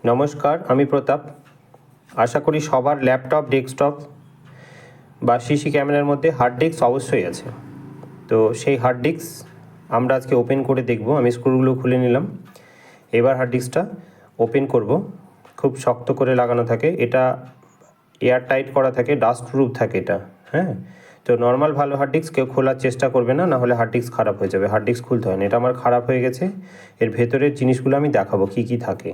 নমস্কার, আমি প্রতাপ। আশা করি সবার ল্যাপটপ, ডেস্কটপ বা সিসি ক্যামেরার মধ্যে হার্ড ডিস্ক অবশ্যই আছে। তো সেই হার্ড ডিস্ক আমরা আজকে ওপেন করে দেখব। আমি স্ক্রুগুলো খুলে নিলাম। এবার হার্ড ডিস্কটা ওপেন করব। খুব শক্ত করে লাগানো থাকে, এটা এয়ার টাইট করা থাকে, ডাস্ট প্রুফ থাকে এটা। হ্যাঁ, তো নর্মাল ভালো হার্ড ডিস্ক কেউ খোলার চেষ্টা করবে না, নাহলে হার্ড ডিস্ক খারাপ হয়ে যাবে। হার্ড ডিস্ক খুলতে হয় না। এটা আমার খারাপ হয়ে গেছে। এর ভেতরের জিনিসগুলো আমি দেখাবো কী কী থাকে।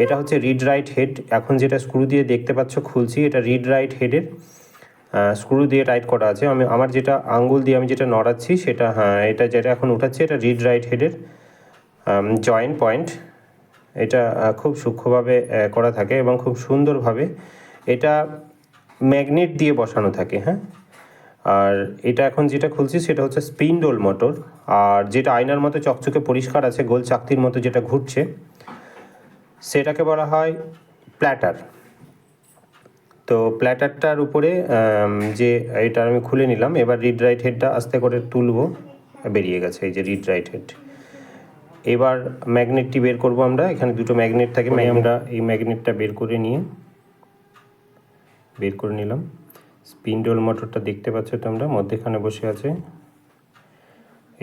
এটা হচ্ছে রিড রাইট হেড। এখন যেটা স্ক্রু দিয়ে দেখতে পাচ্ছ খুলছি, এটা রিড রাইট হেডের স্ক্রু দিয়ে টাইট করা আছে। আমার যেটা আঙ্গুল দিয়ে আমি যেটা নড়াচ্ছি সেটা, হ্যাঁ, এটা যেটা এখন উঠাচ্ছি এটা রিড রাইট হেডের জয়েন্ট পয়েন্ট। এটা খুব সূক্ষ্মভাবে করা থাকে এবং খুব সুন্দরভাবে এটা ম্যাগনেট দিয়ে বসানো থাকে। হ্যাঁ, আর এটা এখন যেটা খুলছি সেটা হচ্ছে স্পিন্ডল মোটর। আর যেটা আয়নার মতো চকচকে পরিষ্কার আছে, গোল চাকতির মতো যেটা ঘুরছে, সেটাকে বলা হয় প্ল্যাটার। তো প্ল্যাটারটার উপরে যে এটা আমি খুলে নিলাম। এবার রিড রাইট হেডটা আস্তে করে তুলবো। বেরিয়ে গেছে এই যে রিড রাইট হেড। এবার ম্যাগনেটটি বের করব আমরা। এখানে দুটো ম্যাগনেট থাকে, আমরা এই ম্যাগনেটটা বের করে নিলাম। স্পিন্ডল মোটরটা দেখতে পাচ্ছ তোমরা, মধ্যেখানে বসে আছে।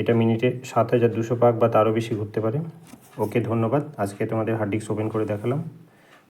এটা মিনিটে 7200 পাক বা তারও বেশি ঘুরতে পারে। ওকে, ধন্যবাদ। আজকে তোমাদের হার্ড ডিস্ক ওপেন করে দেখালাম।